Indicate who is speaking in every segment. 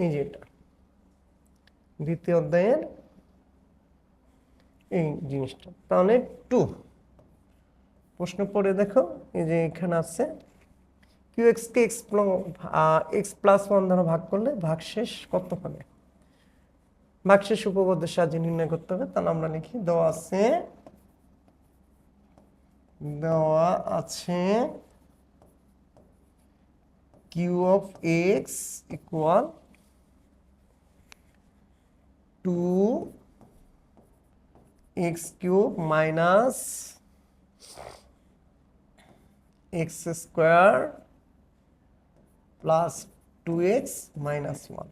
Speaker 1: এই যে এটা দ্বিতীয় অধ্যায়ের এই জিনিসটা। তাহলে 2 প্রশ্ন পড়ে দেখো, এই যে এখানে আছে qx কে x প্লাস 1 দ্বারা ভাগ করলে ভাগশেষ কত হবে? ভাগশেষ উপপাদ্যের সাহায্যে নির্ণয় করতে হবে। তাহলে আমরা লিখি দেওয়া আছে q of x equal 2x cube minus x square plus 2x minus 1।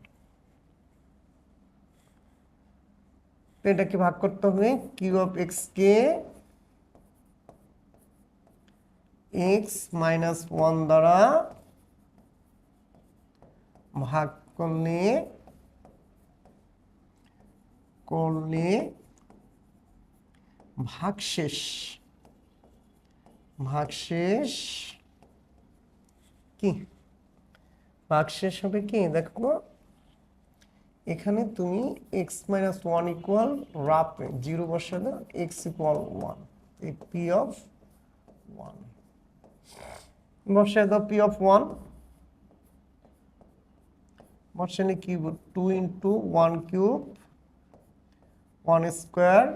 Speaker 1: তো এটাকে ভাগ করতে হবে q of x K x minus 1 দ্বারা ভাগ করলে ভাগশেষ কি? ভাগশেষ হবে কি? দেখো এখানে তুমি x minus 1 equal রাফ 0 বসে দাও, x equal 1, এই p of 1 বসে দাও, p of 1 বসালে কি 2 into 1 cube 1 square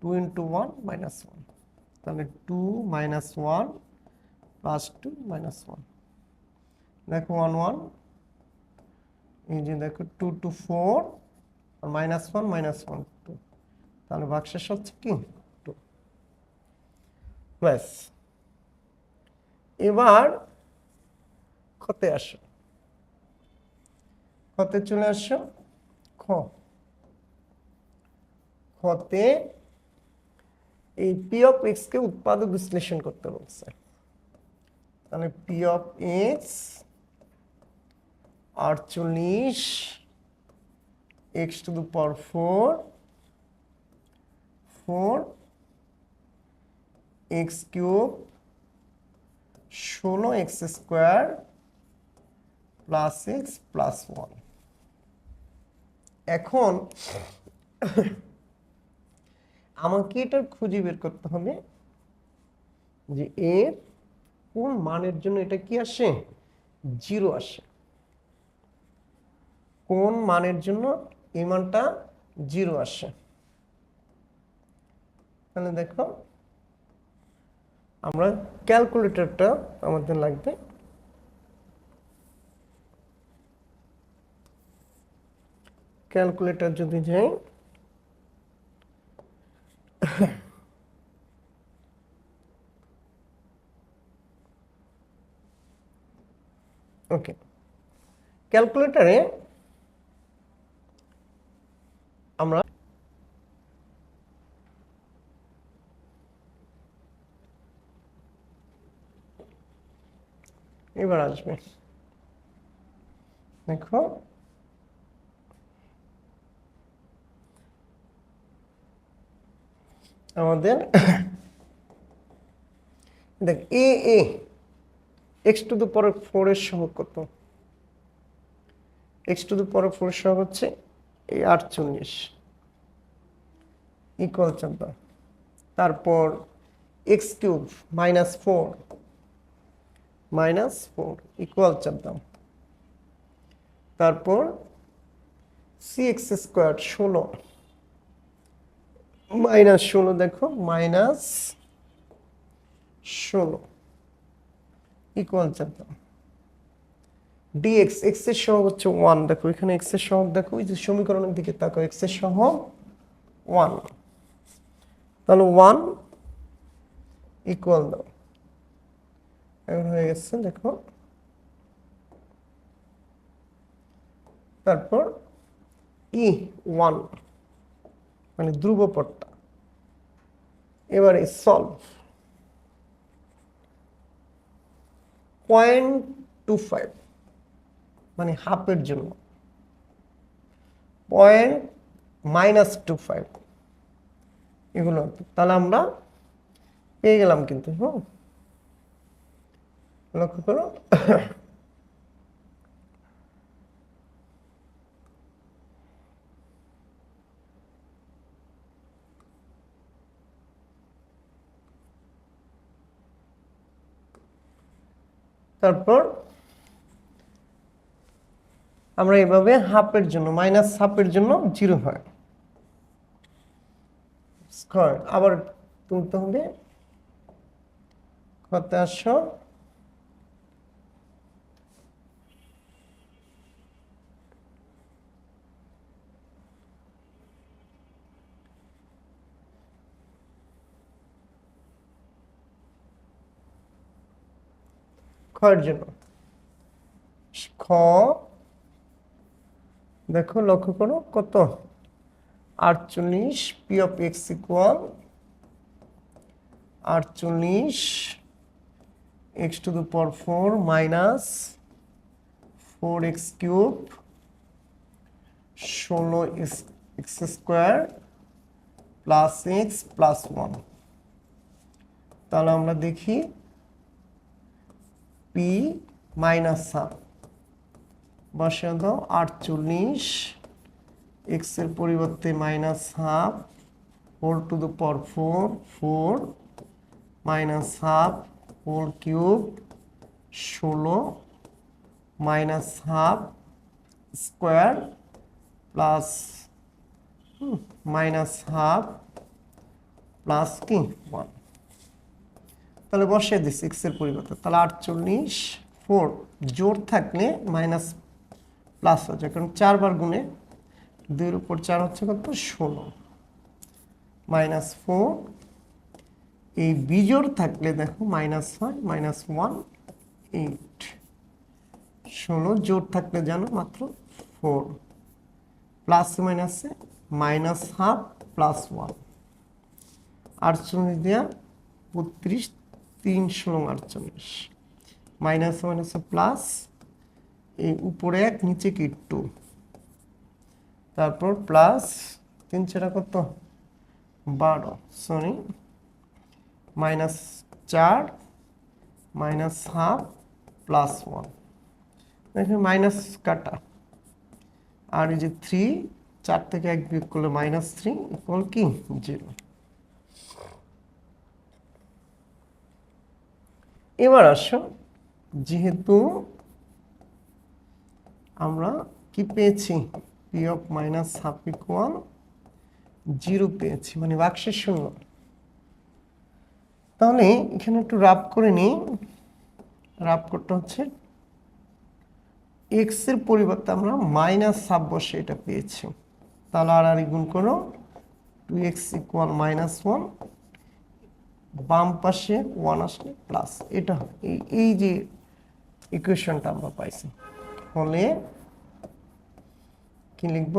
Speaker 1: 2 into 1 minus 1, তাহলে 2 minus 1 plus 2 minus 1, দেখো 1 1, এই যে দেখো 2 to 4 আর minus 1 2, তাহলে ভাগশেষ হচ্ছে কি 2। ব্যাস, এবার খতে আসো, খতে চলে আসো। খতে এই p of x কে উৎপাদক বিশ্লেষণ করতে বলছে। তাহলে p of x 48 x to the power 4 x cube 16 x square plus x plus 1। এখন আমাকে এটা খুঁজে বের করতে হবে যে এর কোন মানের জন্য এটা কি আসে 0 আসে, কোন মানের জন্য এই মানটা 0 আসে। তাহলে দেখো আমরা ক্যালকুলেটরটা আমাদের লাগবে। ক্যালকুলেটর যদি যাই, ওকে, ক্যালকুলেটরে আমরা এবার আসবে, দেখো আমাদের দেখ এ x টু দ্য পাওয়ার 4 এর সহগ কত? x টু দ্য পাওয়ার 4 এর সহগ হচ্ছে এই 48 ইকুয়াল 14, তারপর x কিউব -4 ইকুয়াল 14, তারপর cx স্কয়ার 16 -16, দেখো -16 ইকুয়াল 14, dx x এর সহগ হচ্ছে 1, দেখো এখানে x এর সহগ দেখো, এই যে সমীকরণের দিকে তাকাও, x এর সহগ 1, তাহলে 1 ইকুয়াল দাও, এখন হয়ে গেছে দেখো। তারপর e1 মানে ধ্রুবপদটা, এবারে সলভ 0.25 মানে হাফের জন্য -25 এগুলো, তাহলে আমরা পেয়ে গেলাম কিন্তু। হ্যাঁ, লক্ষ্য করো তারপর আমরা এভাবে হাফের জন্য মাইনাস হাফের জন্য 0 হয় স্কয়ার আবার তুলতে হবে কত আসো ক্ষয়ের জন্য খ দেখো লক্ষ্য করো কত 48 P of x equal 48 x two the power 4 minus 4x cube 16 x square plus x plus 1 তাহলে আমরা দেখি পি মাইনাস হাফ বসে দাও 48 এক্স এর পরিবর্তে minus half 4 to the power 4 4 minus half whole cube 16 minus half square plus minus half plus কি 1 তাহলে বসিয়ে দিচ্ছি এক্স এর পরিবর্তে তাহলে 48 4 জোর থাকলে মাইনাস প্লাস হচ্ছে কারণ 4 বার গুণে 2 এর উপর 4 হচ্ছে কত 16 মাইনাস 4 এই বিজোড় থাকলে দেখো মাইনাস হয় মাইনাস 1 8 16 জোর থাকলে জানো মাত্র 4 প্লাস মাইনাসে মাইনাস হাফ প্লাস 1 48 দিয়া 32 3 16 48 মাইনাস মাইনাসে প্লাস এই উপরে 1 নিচে কি 2 তারপর প্লাস 3 ছেড়া কত 12 sorry minus 4 minus half plus 1 দেখেন মাইনাস কাটা আর এই যে 3 4 থেকে 1 বিয়োগ করলে মাইনাস 3 ইকুয়াল কি 0 এবার আসো যেহেতু আমরা কি পেয়েছি P of minus half equal 0 পেয়েছি মানে বাক্সের শূন্য তাহলে এখানে একটু রাব করে নিই রাব করতে হচ্ছে এক্স এর পরিবর্তে আমরা মাইনাস হাফ বসে এটা পেয়েছি তাহলে আর গুণ করো 2x ইকুয়াল মাইনাস 1 বাম পাশে 1 আসলে প্লাস এটা এই যে ইকুয়েশনটা আমরা পাইছি হলে কি লিখব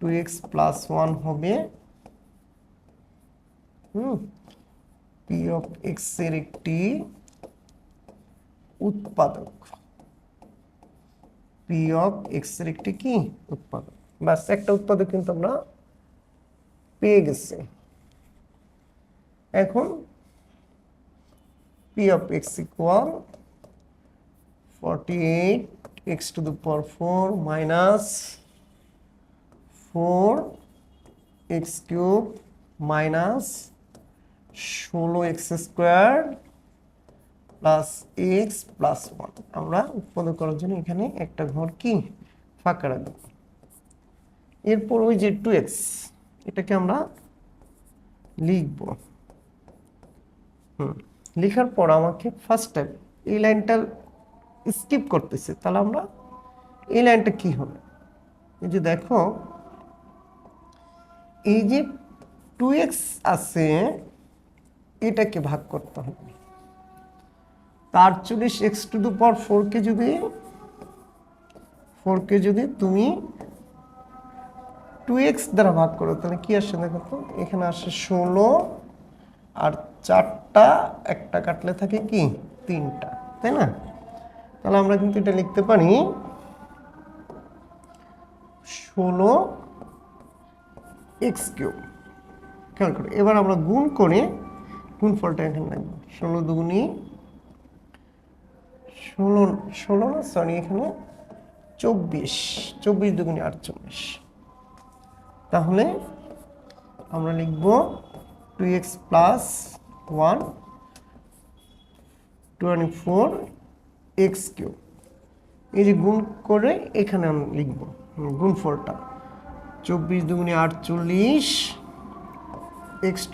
Speaker 1: 2x প্লাস 1 হবে পি অফ এক্স এর একটি উৎপাদক পি অফ এক্স এর একটি কি উৎপাদক বাস একটা উৎপাদক কিন্তু আমরা পেয়ে গেছি এখন P of x equal 48 x two the power 4 minus 4 x cube minus 16 x square plus x plus 1 আমরা উৎপাদক করার জন্য এখানে একটা ঘর কি ফাঁকা রাখবো এরপর ওই যে 2x এটাকে আমরা লিখব লেখার পর আমাকে ফার্স্ট টাইম এই লাইনটা স্কিপ করতেছে তাহলে আমরা এই লাইনটা কি হবে এই যে দেখো এই যে 2x আছে এটাকে ভাগ করতে হবে 48 এক্স টু দ্য পাওয়ার 4 কে যদি তুমি 2x দ্বারা ভাগ করো তাহলে কি আসে দেখো তো এখানে আসে 16 আর 4টা একটা কাটলে থাকে কি 3টা তাই না তাহলে আমরা কিন্তু এটা লিখতে পারি 16 এক্স কিউব খেয়াল করো এবার আমরা গুণ করে গুণফলটা এখানে লাগবে 16 দুগুণী 16 না সরি এখানে 24 দুগুণী 48 তাহলে আমরা লিখব 2x প্লাস 1 24x3। এই যে গুণ করে এখানে আমি লিখব গুণফলটা 24 দুগুণে 48 x⁴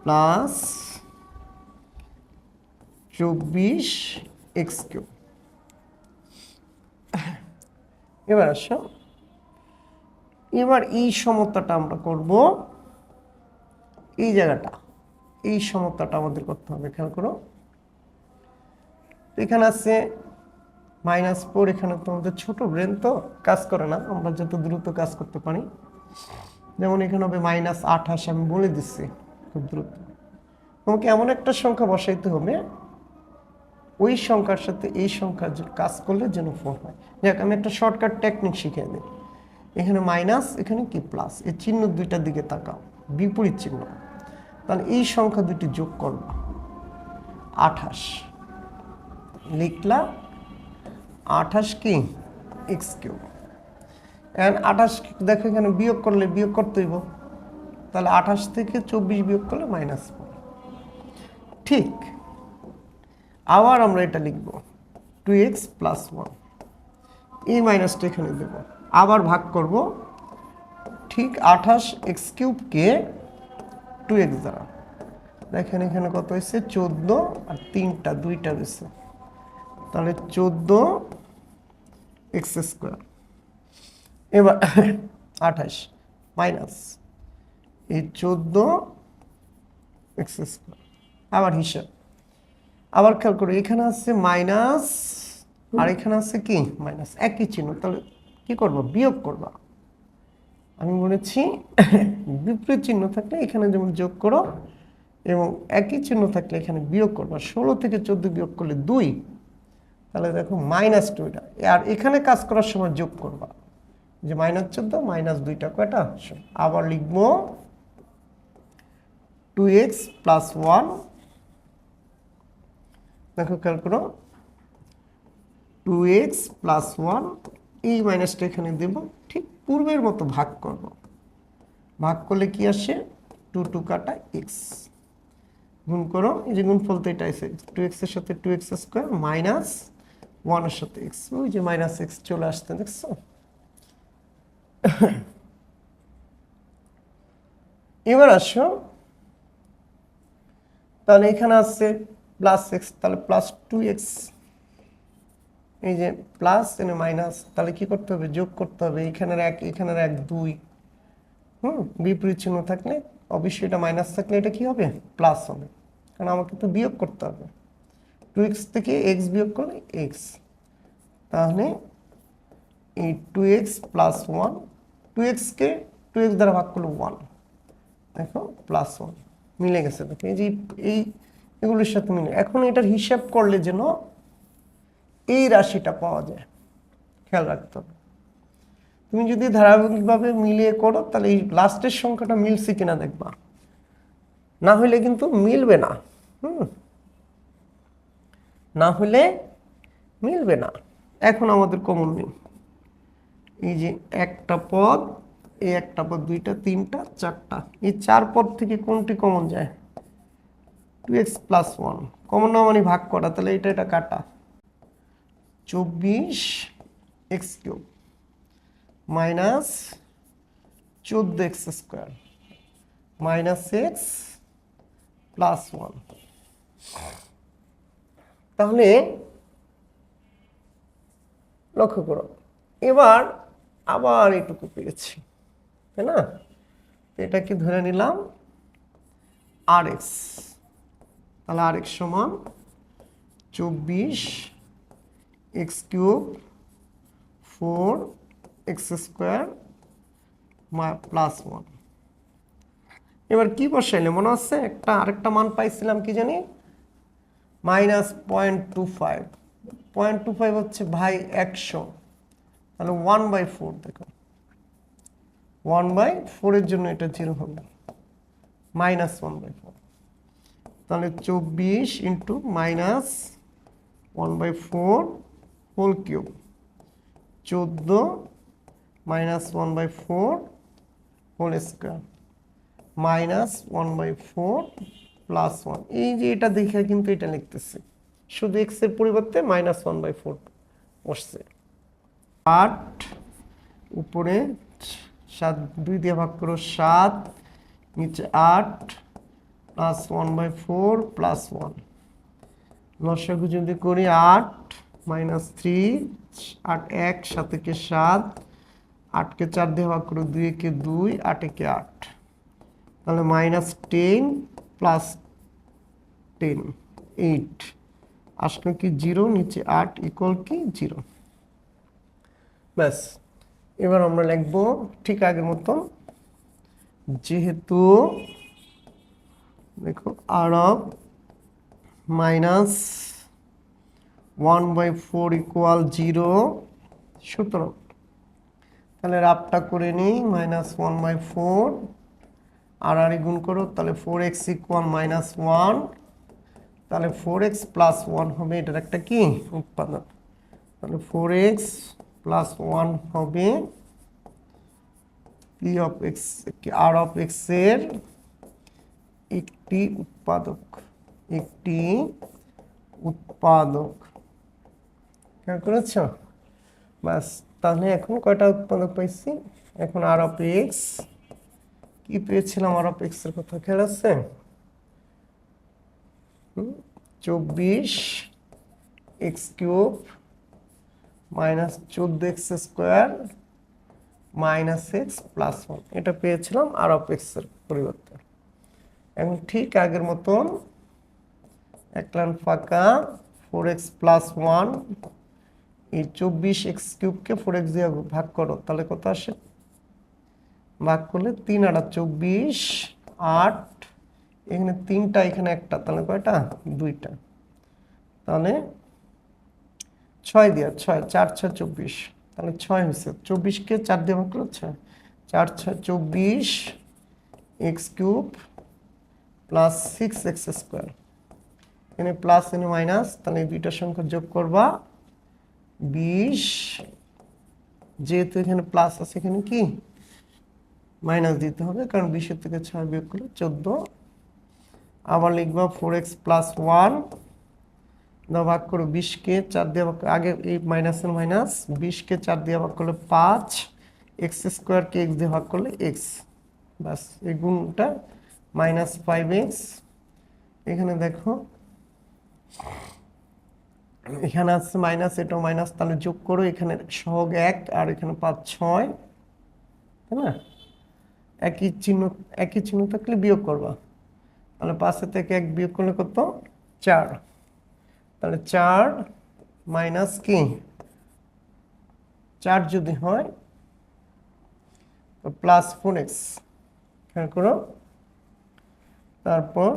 Speaker 1: প্লাস 24x3। এবার আসো, এবার এই সমতাটা আমরা করব, এই জায়গাটা, এই সমতাটা আমাদের করতে হবে। খেয়াল করো, এখানে আছে -4, এখানে তো আমাদের ছোট ব্রেন তো কাজ করে না, আমরা যত দ্রুত কাজ করতে পারি। যেমন এখানে হবে -28, আমি বলে দিচ্ছি খুব দ্রুত। তোমাকে এমন একটা সংখ্যা বসাইতে হবে ওই সংখ্যার সাথে এই সংখ্যা কাজ করলে যেন 4 হয়। দেখ, আমি একটা শর্টকাট টেকনিক শিখিয়ে দিই। এখানে মাইনাস, এখানে কি প্লাস, এই চিহ্ন দুইটার দিকে তাকাও, বিপরীত চিহ্ন। তাহলে এই সংখ্যা দুটি যোগ করবা, 28 লিখলা, 28 কি x3। এখন 28 দেখো এখানে বিয়োগ করলে, বিয়োগ করতে হইব, তাহলে 28 থেকে 24 বিয়োগ করলে -4। ঠিক আবার আমরা এটা লিখব 2x + 1, এই মাইনাসটা এখানে দেব, আবার ভাগ করব ঠিক 28x3কে 2x দ্বারা। দেখেন এখানে কত হয়েছে 14, আর 3টা 2টা হয়েছে, তাহলে 14x²। এবার 28 মাইনাস এই 14x²। আবার হিসাব, আবার খেয়াল করো, এখানে আছে মাইনাস আর এখানে আছে কি মাইনাস, একই চিহ্ন, তাহলে কি করবো, বিয়োগ করবা। আমি বলেছি বিপরীত চিহ্ন থাকলে এখানে যেমন যোগ করো, এবং একই চিহ্ন থাকলে এখানে বিয়োগ করবা। 16 থেকে 14 বিয়োগ করলে 2, তাহলে দেখো -2 এটা। আর এখানে কাজ করার সময় যোগ করবা, যে -14 -2টা কয়টা। আবার লিখবো 2x + 1, দেখো খেয়াল করো 2x + 1, এই মাইনাসটা এখানে দেব, ঠিক পূর্বের মতো ভাগ করব। ভাগ করলে কি আসে, 2 2 কাটা x, গুণ করো, এই যে গুণফল তো এটা আছে, 2x এর সাথে 2x² -1 এর সাথে x, ওই যে -x চলে আসতে দেখছো। এবার আসো, তাহলে এখানে আছে +x, তাহলে +2x, এই যে প্লাস এনে মাইনাস, তাহলে কি করতে হবে, যোগ করতে হবে। এখানের 1 এখানের 1 2, বিপরীত চিহ্ন থাকলে অবশ্যই এটা মাইনাস থাকলে এটা কি হবে, প্লাস হবে, কারণ আমাকে তো বিয়োগ করতে হবে। 2x থেকে x বিয়োগ করলে x, তাহলে এই 2x + 1, 2x কে 2x দ্বারা ভাগ করলে 1, দেখো +1 মিলে গেছে। দেখো এই যে এগুলোর সাথে মিলে, এখন এটার হিসাব করলে যেন এই রাশিটা পাওয়া যায়, খেয়াল রাখতে হবে। তুমি যদি ধারাবাহিকভাবে মিলিয়ে করো তাহলে এই লাস্টের সংখ্যাটা মিলছে কিনা দেখবা, না হলে কিন্তু মিলবে না। না হলে মিলবে না। এখন আমাদের কমন নেই, এই যে একটা পদ, এই একটা পদ, 2টা 3টা 4টা, এই 4 পদ থেকে কোনটি কমন যায়, 2x + 1 কমন না মানে ভাগ করা, তাহলে এটা কাটা, 24x³ -14x² -x + 1। তাহলে লক্ষ্য করো, এবার আবার এইটুকু পেয়েছি, তাই না। এটাকে ধরে নিলাম rx, তাহলে rx সমান 24x³ 4x² +1। এবার কি বসাইলে মনে আছে, আরেকটা মান পাইছিলাম কি জানি, -0.25, 0.25 হচ্ছে ভাই 100, তাহলে 1/4, দেখো 1/4 এর জন্য এটা 0 হবে, -1/4, তাহলে 24 × -1/4 whole cube, 14 -1/4 whole square, -1/4 plus 1, এই যে এটা দেখে কিন্তু এটা লিখতেছি, শুধু x এর পরিবর্তে -1/4 বসছে। 8 উপরে 7 2 দিয়ে ভাগ করো 7, নিচে 8 প্লাস 1/4 প্লাস 1। লসাগু যদি করি 8 -3, 8 1 7 কে 7, 8 কে 4 দিয়ে ভাগ করো 2 কে 2, 8 কে 8, তাহলে -10 প্লাস 10 8 আসলে কি 0, নিচে 8 ইকুয়াল কি 0। ব্যাস, এবার আমরা লিখবো ঠিক আগের মতো, যেহেতু দেখো r অফ -1/4 ইকুয়াল 0, সুতরাং তাহলে রাফটা করে নিই, -1/4 আর গুণ করো, তাহলে 4x ইকুয়াল -1, তাহলে 4x প্লাস 1 হবে এটার একটা কি উৎপাদক, তাহলে 4x প্লাস 1 হবে p of x, r of x এর একটি উৎপাদক, একটি উৎপাদক। খেয়াল করেছ? বাস, তাহলে এখন কয়টা উৎপাদক পাইছি? এখন r অফ x কি পেয়েছিলাম, r অফ x এর কথা খেয়াল আছে? 24x³ -14x² -x প্লাস 1, এটা পেয়েছিলাম r অফ x এর পরিবর্তে। এখন ঠিক আগের মতন এক লাইন ফাঁকা, 4x প্লাস 1, এই 24x³ কে 4x দিয়ে ভাগ করো, তাহলে কত আসে? ভাগ করলে 3 আর 24, 8, এখানে 3টা এখানে একটা, তাহলে কয়টা? 2টা, তাহলে 6 দিয়া 6, 4 6 24, তাহলে 6 হয়েছে। 24 কে 4 দিয়ে ভাগ করলে 6, 4 6 24 x³ প্লাস 6x², এখানে প্লাস এখানে মাইনাস, তাহলে এই দুইটা সংখ্যা যোগ করবা 20, যেহেতু এখানে প্লাস আছে এখানে কি মাইনাস দিতে হবে, কারণ 20 থেকে 6 বিয়োগ করলে 14। আবার লিখবা 4x প্লাস 1 দাও ভাগ করো 20 কে 4 দিয়ে ভাগ, আগে এই মাইনাসের মাইনাস, 20 কে 4 দিয়ে ভাগ করলে 5, x² কে x দিয়ে ভাগ করলে x, বাস এই গুণটা -5x। এখানে দেখো এখানে আছে মাইনাস, এটাও মাইনাস, তাহলে যোগ করো, এখানে সহগ 1 আর এখানে 5 6, তাই না? একই চিহ্ন থাকলে বিয়োগ করবা, তাহলে 5 থেকে 1 বিয়োগ করলে কত? 4, তাহলে 4 মাইনাস কি 4 যদি হয় তো প্লাস 4x, খেয়াল করো, তারপর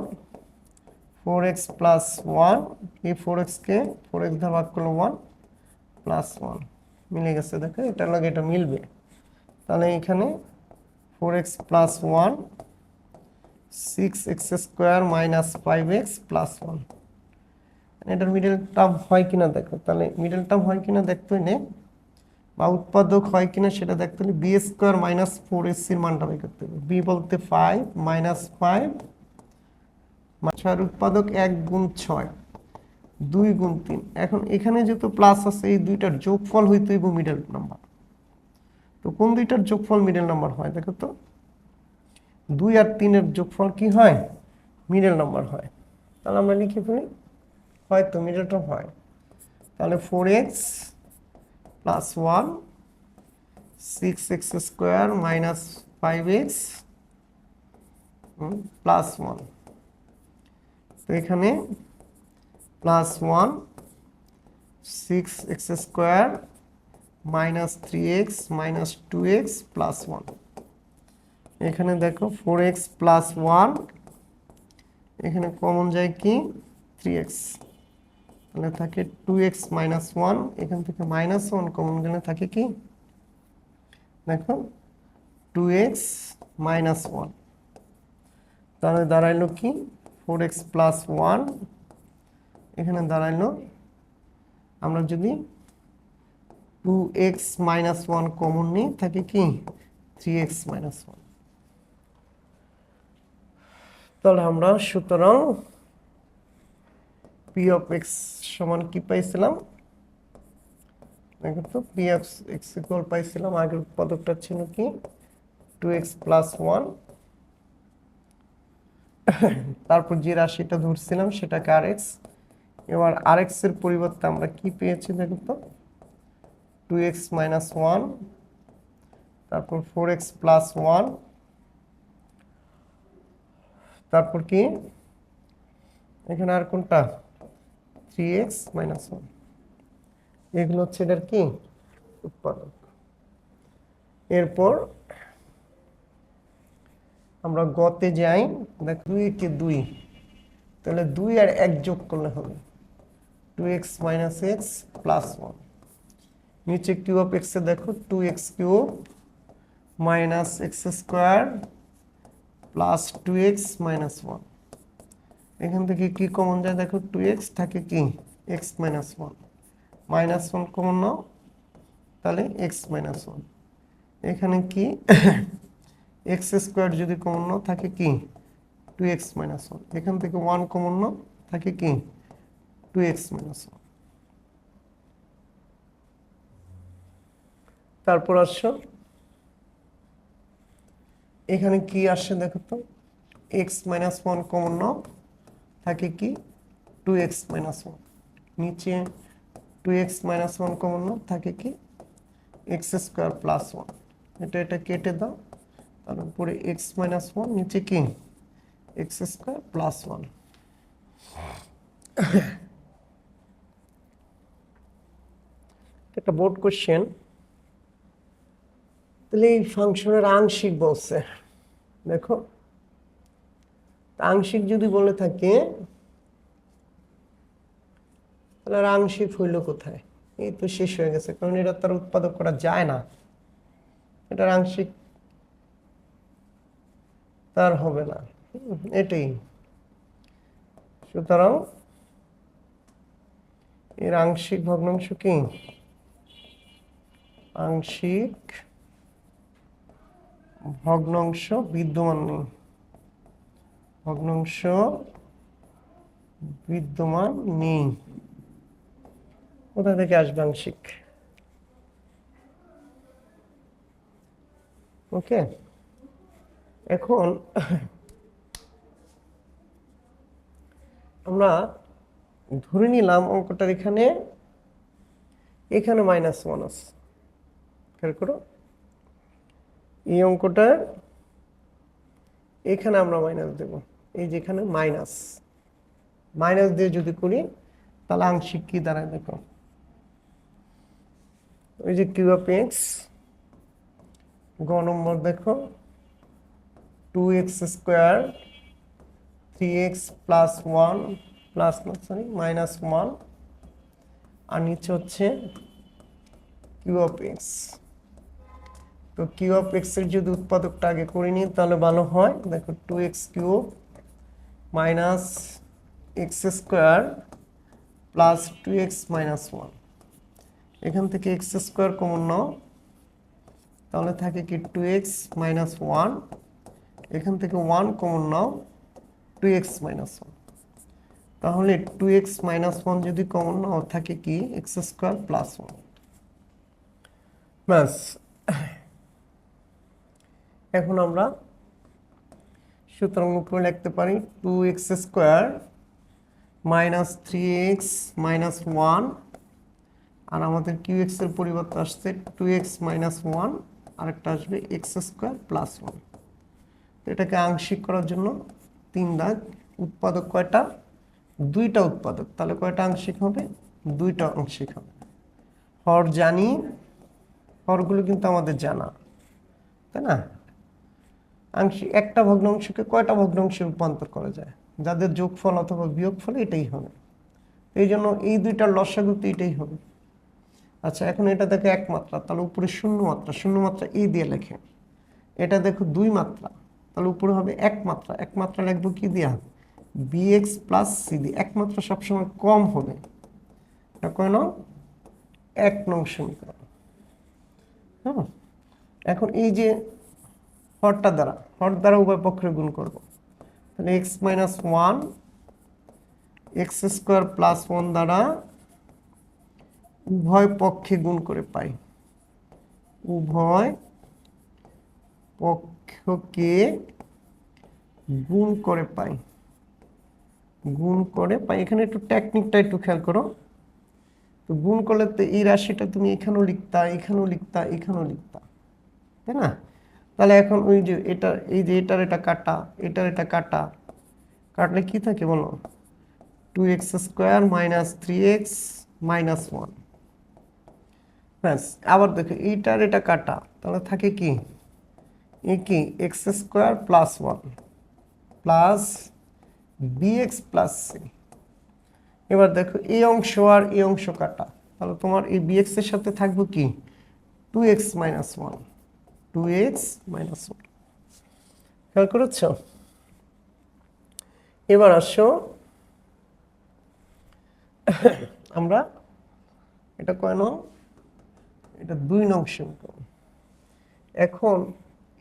Speaker 1: 4x প্লাস 1, এই 4x কে 4x দ্বারা ভাগ করলে 1 প্লাস 1, মিলে গেছে, দেখো এটার লগে এটা মিলবে। তাহলে এখানে 4x plus 1 6x² minus 5x plus 1, এটার মিডল টার্ম হয় কিনা দেখো, তাহলে মিডল টার্ম হয় কিনা দেখতে হলে বা উৎপাদক হয় কিনা সেটা দেখতে হলে b² মাইনাস 4ac এর মানটা বের করতে হবে। b বলতে 5 মাইনাস 5, 6 উৎপাদক 1 গুণ 6 2 গুণ 3। এখন এখানে যেহেতু প্লাস আছে, এই দুইটার যোগফল হইতে হইব মিডল নাম্বার। তো কোন দুইটার যোগফল মিডল নাম্বার হয় দেখো তো? 2 আর 3 এর যোগফল কি হয়? মিডল নাম্বার হয়। তাহলে আমরা লিখে ফেলি, হয়তো মিডল টার্ম হয়। তাহলে 4x plus 1 6x² minus 5x plus 1, তো এখানে plus 1 6x² minus 3x minus 2x plus 1, এখানে দেখো 4x প্লাস 1, এখানে কমন যায় কি 3x, তাহলে থাকে 2x মাইনাস 1, এখান থেকে মাইনাস 1 কমন গেলে থাকে কি দেখো 2x মাইনাস 1, তাহলে দাঁড়াইলো কি 4x প্লাস 1, এখানে দাঁড়াইলো আমরা যদি 2x মাইনাস 1 কমন নিই থাকে কি 3x মাইনাস 1। তাহলে আমরা সুতরাং পি অফ এক্স সমান কি পাইছিলাম? দেখো তো পি অফ এক্স ইকুয়াল পাইছিলাম, আগের উৎপাদকটা ছিল কি 2x + 1, তারপর যে রাশিটা ধরছিলাম সেটাকে rx। এবার rx এর পরিবর্তে আমরা কি পেয়েছি দেখো তো 2x - 1, তারপর 4x + 1, তারপর কি এখানে আর কোনটা 3x - 1, এগুলো হচ্ছে এটার কি উৎপাদক। এরপর আমরা গতে যাই, দেখ 2 কে 2, তাহলে 2 আর 1 যোগ করলে হবে 2x - x + 1। নিচে কিউ অফ এক্স এ দেখো 2x cube - x square plus 2x - 1। এখান থেকে কি কমন যায় দেখো 2x থাকে কি x - 1, -1 কমন নাও, তাহলে x - 1। এখানে কি x স্কোয়ার যদি কমন নাও থাকে কি 2x - 1। এখান থেকে 1 কমন নাও থাকে কি 2x - 1। তারপর আসো এখানে কি আসে দেখো তো x - 1 কমন নাও থাকে কি 2x - 1। নিচে 2x - 1 কমন নাও থাকে কি x স্কোয়ার প্লাস 1। এটা কেটে দাও, তার উপরে x - 1, নিচে কি x স্কোয়ার প্লাস 1। একটা বোর্ড কোশ্চেন। তাহলে এই ফাংশনের আংশিক বলছে, দেখো আংশিক যদি বলে থাকে তাহলে আর আংশিক হইল কোথায়? এই তো শেষ হয়ে গেছে, কারণ এটা তার উৎপাদক করা যায় না, এটার আংশিক তার হবে না, এটাই। সুতরাং এর আংশিক ভগ্নাংশ কি আংশিক ভগ্নাংশ বিদ্যমান নেই, ভগ্নাংশ বিদ্যমান নেই। কোথা থেকে আসবে আংশিক? ওকে, এখন আমরা ধরে নিলাম অঙ্কটার এখানে -1 আছে, খেয়াল করো এই অঙ্কটার এখানে আমরা মাইনাস দেব, এই যেখানে মাইনাস দিয়ে যদি করি তাহলে আংশিক কি দাঁড়ায় দেখো, ওই যে কিউ অফ এক্স গ নম্বর দেখো 2x স্কোয়ার 3x + 1 প্লাস -1, আর নিচে হচ্ছে কিউ অফ এক্স। তো কিউ অফ এক্স এর যদি উৎপাদকটা আগে করে নিই তাহলে ভালো হয়। দেখো 2x cube - x square plus 2x - 1, এখান থেকে x স্কোয়ার কমন নাও, তাহলে থাকে কি 2x - 1, এখান থেকে 1 কমন নাও 2x - 1, তাহলে 2x - 1 যদি কমন নাও থাকে কি x স্কোয়ার প্লাস 1। ব্যাস, এখন আমরা সুতরাং উপরে লিখতে পারি 2x স্কোয়ার - 3x - 1, আর আমাদের qx এর পরিবর্তে আসছে 2x - 1, আরেকটা আসবে x স্কোয়ার প্লাস 1। তো এটাকে আংশিক করার জন্য 3 দাগ। উৎপাদক কয়টা? 2টা উৎপাদক, তাহলে কয়টা আংশিক হবে? 2টা আংশিক হবে। হর জানি, হরগুলো কিন্তু আমাদের জানা, তাই না? আংশিক একটা ভগ্নাংশকে কয়টা ভগ্নাংশে রূপান্তর করা যায়? যাদের যোগফল অথবা বিয়োগফল এটাই হবে, এই জন্য এই 2টার লসাগু তো এটাই হবে। আচ্ছা, এখন এটা দেখো 1 মাত্রা, তাহলে উপরে 0 মাত্রা, 0 মাত্রা এই দিয়ে লেখে। এটা দেখো 2 মাত্রা, তাহলে উপরে হবে 1 মাত্রা, 1 মাত্রা লিখবো কি দিয়া bx + c দিয়ে। 1 মাত্রা সবসময় কম হবে, এটা কয় নং 1 নং সমীকরণ। হ্যাঁ, এখন এই যে হর দ্বারা উভয় পক্ষের গুণ করব, তাহলে x minus one x square plus one দ্বারা উভয় পক্ষে গুণ করে পাই, উভয় পক্ষকে গুণ করে পাই, গুণ করে পাই। এখানে একটু টেকনিকটা একটু খেয়াল করো। তো গুণ করলে তো এই রাশিটা তুমি এখানেও লিখতা, এখানেও লিখতা, এখানেও লিখতা, তাই না? তাহলে এখন ওই যে এটা, এই যে এটার এটা কাটা, এটার এটা কাটা, কাটলে কি থাকে বলো? 2x square minus 3x minus 1। ব্যাস, আবার দেখো এইটার এটা কাটা, তাহলে থাকে কি কি x square plus 1 plus bx plus C. এবার দেখো এই অংশ আর এই অংশ কাটা, তাহলে তোমার এই bx এর সাথে থাকবে কি 2x মাইনাস 1, 2x মাইনাস 1। খেয়াল করেছ? এবার আসো আমরা এটা কয় নং, এটা 2 নং সমীকরণ। এখন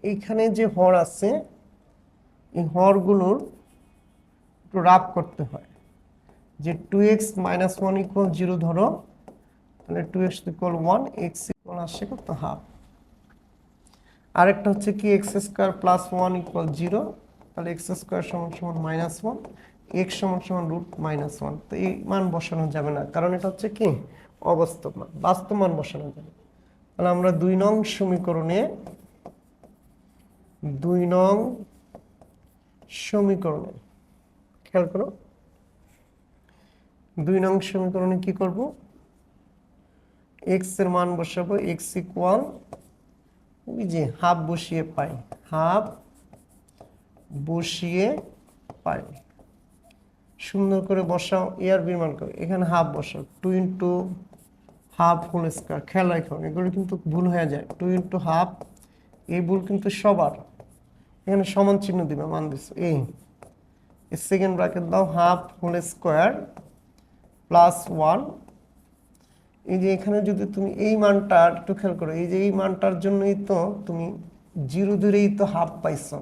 Speaker 1: এইখানে যে হর আছে, এই হরগুলোর একটু রাফ করতে হয়। যে 2x মাইনাস 1 ইকুয়াল 0 ধরো, তাহলে 2x ইকুয়াল 1, x ইকুয়াল আসছে কত হাফ। আরেকটা হচ্ছে কি এক্স স্কোয়ার প্লাস 1 ইকুয়াল 0, তাহলে এক্স স্কোয়ার সমান সমান মাইনাস 1, এক্স সমান সমান রুট মাইনাস 1। তো এই মান বসানো যাবে না, কারণ এটা হচ্ছে কি অবাস্তব মান, বাস্তব মান বসানো যাবে। তাহলে আমরা 2 নং সমীকরণে, 2 নং সমীকরণে খেয়াল করো, 2 নং সমীকরণে কি করব? এক্স এর মান বসাবো, এক্স ইকুয়াল ওই যে হাফ বসিয়ে পাই, হাফ বসিয়ে পাই। সুন্দর করে বসাও, এ আর বির মান করো, এখানে হাফ বসাও, 2 ইন্টু হাফ হোল স্কোয়ার। খেয়াল রাখো এগুলো কিন্তু ভুল হয়ে যায়, 2 ইন্টু হাফ, এই ভুল কিন্তু সবার। এখানে সমান চিহ্ন দিবে, মান দিস এই সেকেন্ড ব্র্যাকেট দাও, হাফ হোল স্কোয়ার প্লাস 1। এই যে এখানে যদি তুমি এই মানটা একটু খেয়াল করো, এই যে এই মানটার জন্যই তো তুমি 0 ধরেই তো হাফ পাইছো,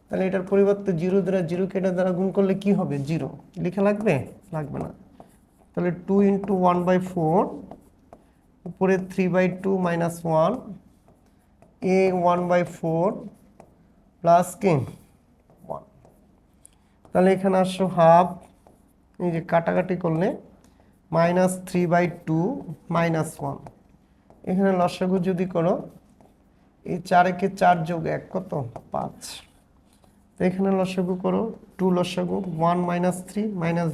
Speaker 1: তাহলে এটার পরিবর্তে 0 দ্বারা 0 কেটে দ্বারা গুণ করলে কি হবে? 0 লিখা লাগবে? লাগবে না। তাহলে 2 ইন্টু 1/4 উপরে 3/2 মাইনাস 1 এ 1/4 প্লাস কে 1। তাহলে এখানে আসো হাফ, এই যে কাটাকাটি করলে মাইনাস 3/2 মাইনাস 1। এখানে লসাগু যদি করো, এই 4 একে 4 যোগ 1 কত? 5। তো এখানে লসাগু করো, 2 লসাগু 1 মাইনাস 3 মাইনাস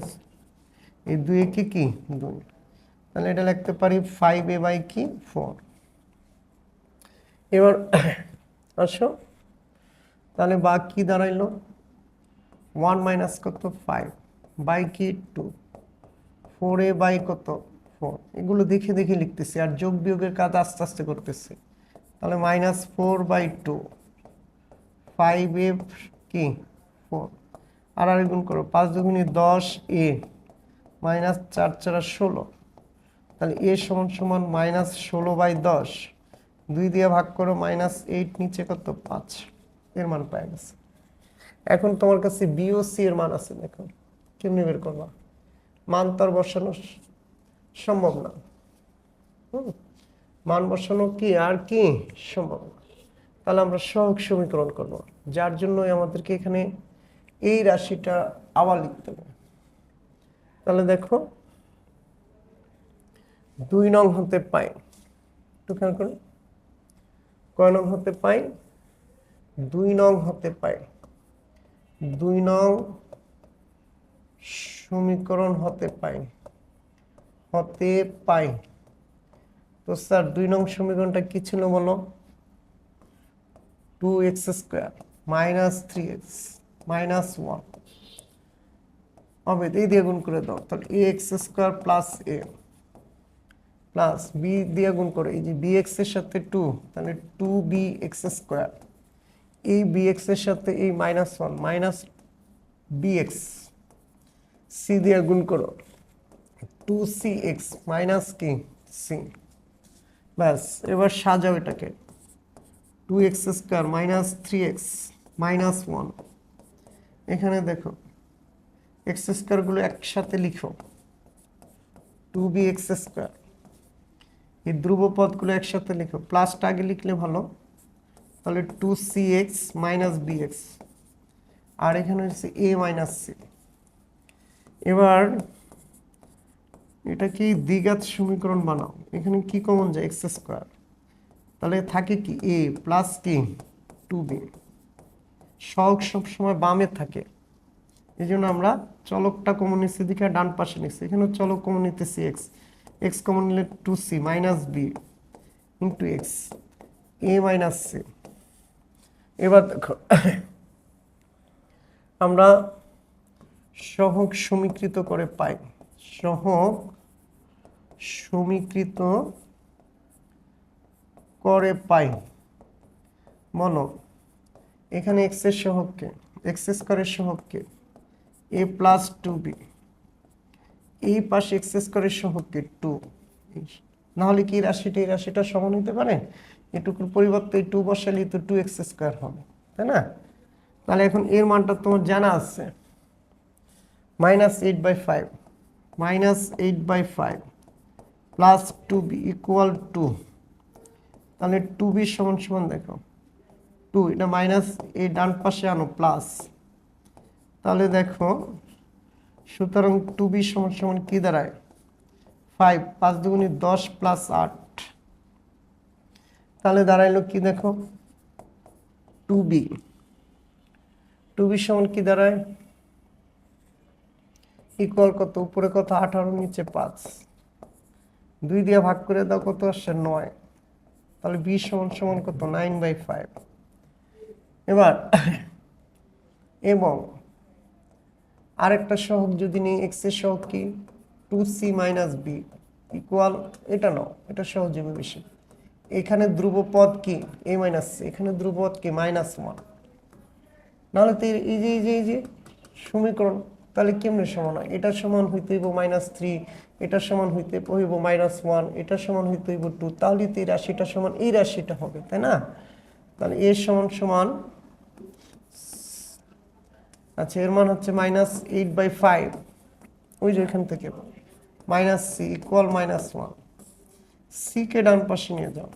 Speaker 1: এই 2 একে কি 2। তাহলে এটা লিখতে পারি 5a বাই কি 4। এবার আসো, তাহলে বা কি দাঁড়াইলো 1 মাইনাস কত 5 বাই কি 2, 4a বাই কত 4। এগুলো দেখে দেখে লিখতেছি আর যোগ বিয়োগের কাজ আস্তে আস্তে করতেছি। তাহলে মাইনাস 4/2 5a কি 4, আর গুণ করো 5 দুগুণে 10a মাইনাস 4 4 16। তাহলে a সমান সমান মাইনাস 16/10, 2 দিয়ে ভাগ করো মাইনাস 8, নিচে কত 5, এর মান পেয়ে গেছে। এখন তোমার কাছে বি ও সি এর মান আছে, দেখো কেমনি বের করবা? মান তো আর বসানো সম্ভব না, মান বসানো কি আর কি সম্ভব না। তাহলে আমরা সহগ সমীকরণ করব, যার জন্য আমাদেরকে এখানে এই রাশিটা আবার লিখতে হবে। তাহলে দেখো 2 নং হতে পাই, একটু খেয়াল করো কয় নং হতে পাই? 2 নং হতে পাই, 2 নং সমীকরণ হতে পাই, হতে পাই। তো স্যার 2 নং সমীকরণটা কি ছিল বলো? 2x square minus 3x minus 1 হবে, এই দিয়ে গুণ করে দাও। তাহলে ax square plus a plus b দিয়ে গুণ করে, এই যে bx এর সাথে 2, তাহলে 2bx স্কোয়ার, এই bx এর সাথে এই মাইনাস 1 মাইনাস bx, c দিয়ে গুণ করো 2cx মাইনাস কি c। ব্যাস, এবার সাজাও এটাকে, 2x square minus 3x minus 1 এখানে দেখো এক্স স্কোয়ারগুলো একসাথে লিখো, 2b এক্স স্কোয়ার। এই ধ্রুবপদগুলো একসাথে লিখো, প্লাসটা আগে লিখলে ভালো, তাহলে 2cx মাইনাস bx, আর এখানে হচ্ছে a মাইনাস c। এবার এটা কি দ্বিঘাত সমীকরণ বানাও, এখানে কি কমন যায় এক্স স্কোয়ার, তাহলে থাকে কি a প্লাস কি 2b, সহগ সবসময় বামে থাকে, এই জন্য আমরা চলকটা কমন নিচ্ছি দিকে ডান পাশে নিচ্ছি, এখানে চলক কমন নিতেছি এক্স, এক্স কমন নিলে 2c minus b into x a minus c। এবার দেখো আমরা সহগ সমীকৃত করে পাই, সহগ সমীকৃত করে পাই, বলো এখানে এক্স এর সহগকে, এক্স স্কোয়ারের সহগকে a প্লাস 2b, এই পাশে এক্স স্কোয়ারের সহগকে 2, নাহলে কি রাশিটা এই রাশিটা সমান হতে পারে, এটুকুর পরিবর্তে 2 বসালে তো 2x স্কোয়ার হবে, তাই না? তাহলে এখন এর মানটা তোমার জানা আছে, -8/5 -8/5 প্লাস 2b ইকুয়াল টু, তাহলে 2b সমান সমান দেখো 2, এটা মাইনাস এই ডান পাশে আনো প্লাস, তাহলে দেখো সুতরাং 2b সমান সমান কি দাঁড়ায় 5, 5 দুগুণে 10 প্লাস 8, তাহলে দাঁড়াইলো কি দেখো 2b, 2b সমান কি দাঁড়ায় ইকুয়াল কত, উপরে কত 18, নিচে 5, 2 দিয়ে ভাগ করে দাও কত আসছে 9, তাহলে b সমান সমান কত 9/5। এবার এবং আরেকটা সহগ যদি নিই, এক্স এর সহগ কি 2c মাইনাস b ইকুয়াল, এটা নাও, এটা সহজ হবে বেশি, এখানে ধ্রুবপদ কি a মাইনাস c, এখানে ধ্রুবপদ কি -1, নাহলে তো এই যে সমীকরণ, তাহলে কেমনে সমান হয়, এটার সমান হইতে হইব -3, এটার সমান হইতে হইব -1, এটার সমান হইতে হইব 2, তাহলে তো এই রাশিটা সমান এই রাশিটা হবে, তাই না? তাহলে এর সমান সমান, আচ্ছা এর মান হচ্ছে -8/5, ওই যে এখান থেকে -c ইকুয়াল -1, c কে ডান পাশে নিয়ে যাও,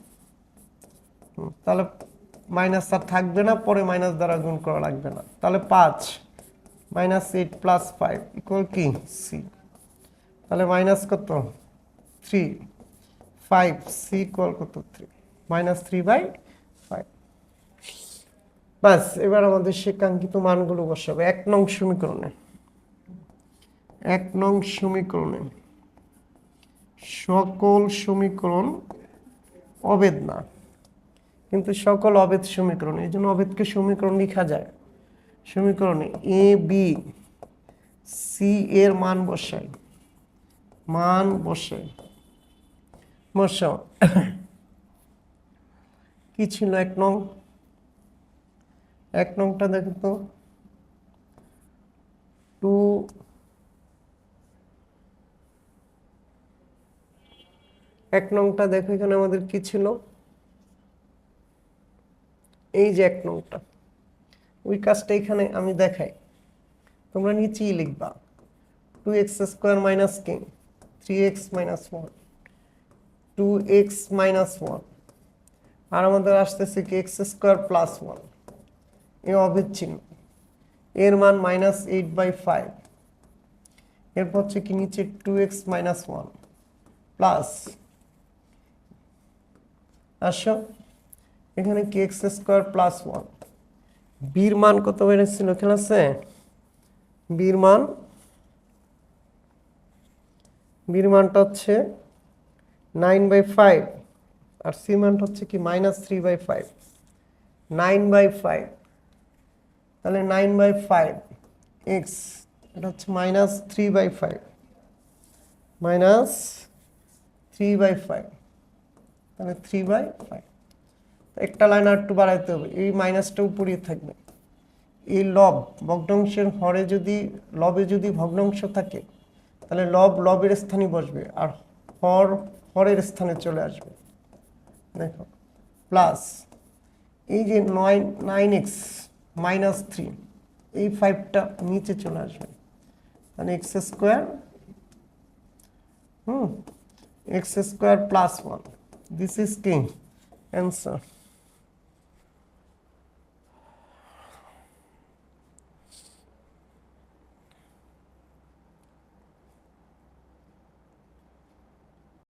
Speaker 1: তাহলে মাইনাস আর থাকবে না, পরে মাইনাস দ্বারা গুণ করা লাগবে না, তাহলে 5 -8 প্লাস 5 ইকুয়াল কি c, তাহলে মাইনাস কত 3, 5 c ইকুয়াল কত 3, -3/5। বাস, এবার আমাদের সে কাঙ্ক্ষিত মানগুলো বসাবে 1 নং সমীকরণে। 1 নং সমীকরণে সকল সমীকরণ অভেদ না, কিন্তু সকল অভেদ সমীকরণ, এই জন্য অভেদকে সমীকরণ লেখা যায়, সমীকরণে এ বি সি এর মান বসাই, বসাও কি ছিল 1 নং, 1 নংটা দেখো তো 2, 1 নংটা দেখো এখানে আমাদের কি ছিল, এই যে 1 নংটা, ওই কাজটা এখানে আমি দেখাই, তোমরা নিচেই লিখবা 2x স্কোয়ার মাইনাস কি 3x মাইনাস 1, 2x মাইনাস 1, আর আমাদের আসতেছে কি x স্কোয়ার প্লাস 1, এই অভেদ চিহ্ন, এর মান -8/5, এরপর হচ্ছে কি নিচে 2x মাইনাস 1 প্লাস, আসো এখানে কি x স্কোয়ার প্লাস 1, বির মান কত বেড়েছিল খেয়াল আছে, বির মানটা হচ্ছে 9/5, আর সি মানটা হচ্ছে কি -3/5, 9/5, তাহলে 9/5 x, এটা হচ্ছে -3/5, -3/5, তাহলে 3/5, একটা লাইন আর একটু বাড়াইতে হবে, এই মাইনাসটা উপরে থাকবে, এই লব ভগ্নাংশের হরে যদি লবে যদি ভগ্নাংশ থাকে তাহলে লবের স্থানে বসবে, আর হরের স্থানে চলে আসবে, দেখো প্লাস এই যে 9x -3, এই 5টা নিচে চলে আসবে, তাহলে x square x square plus 1, this is কি অ্যান্সার।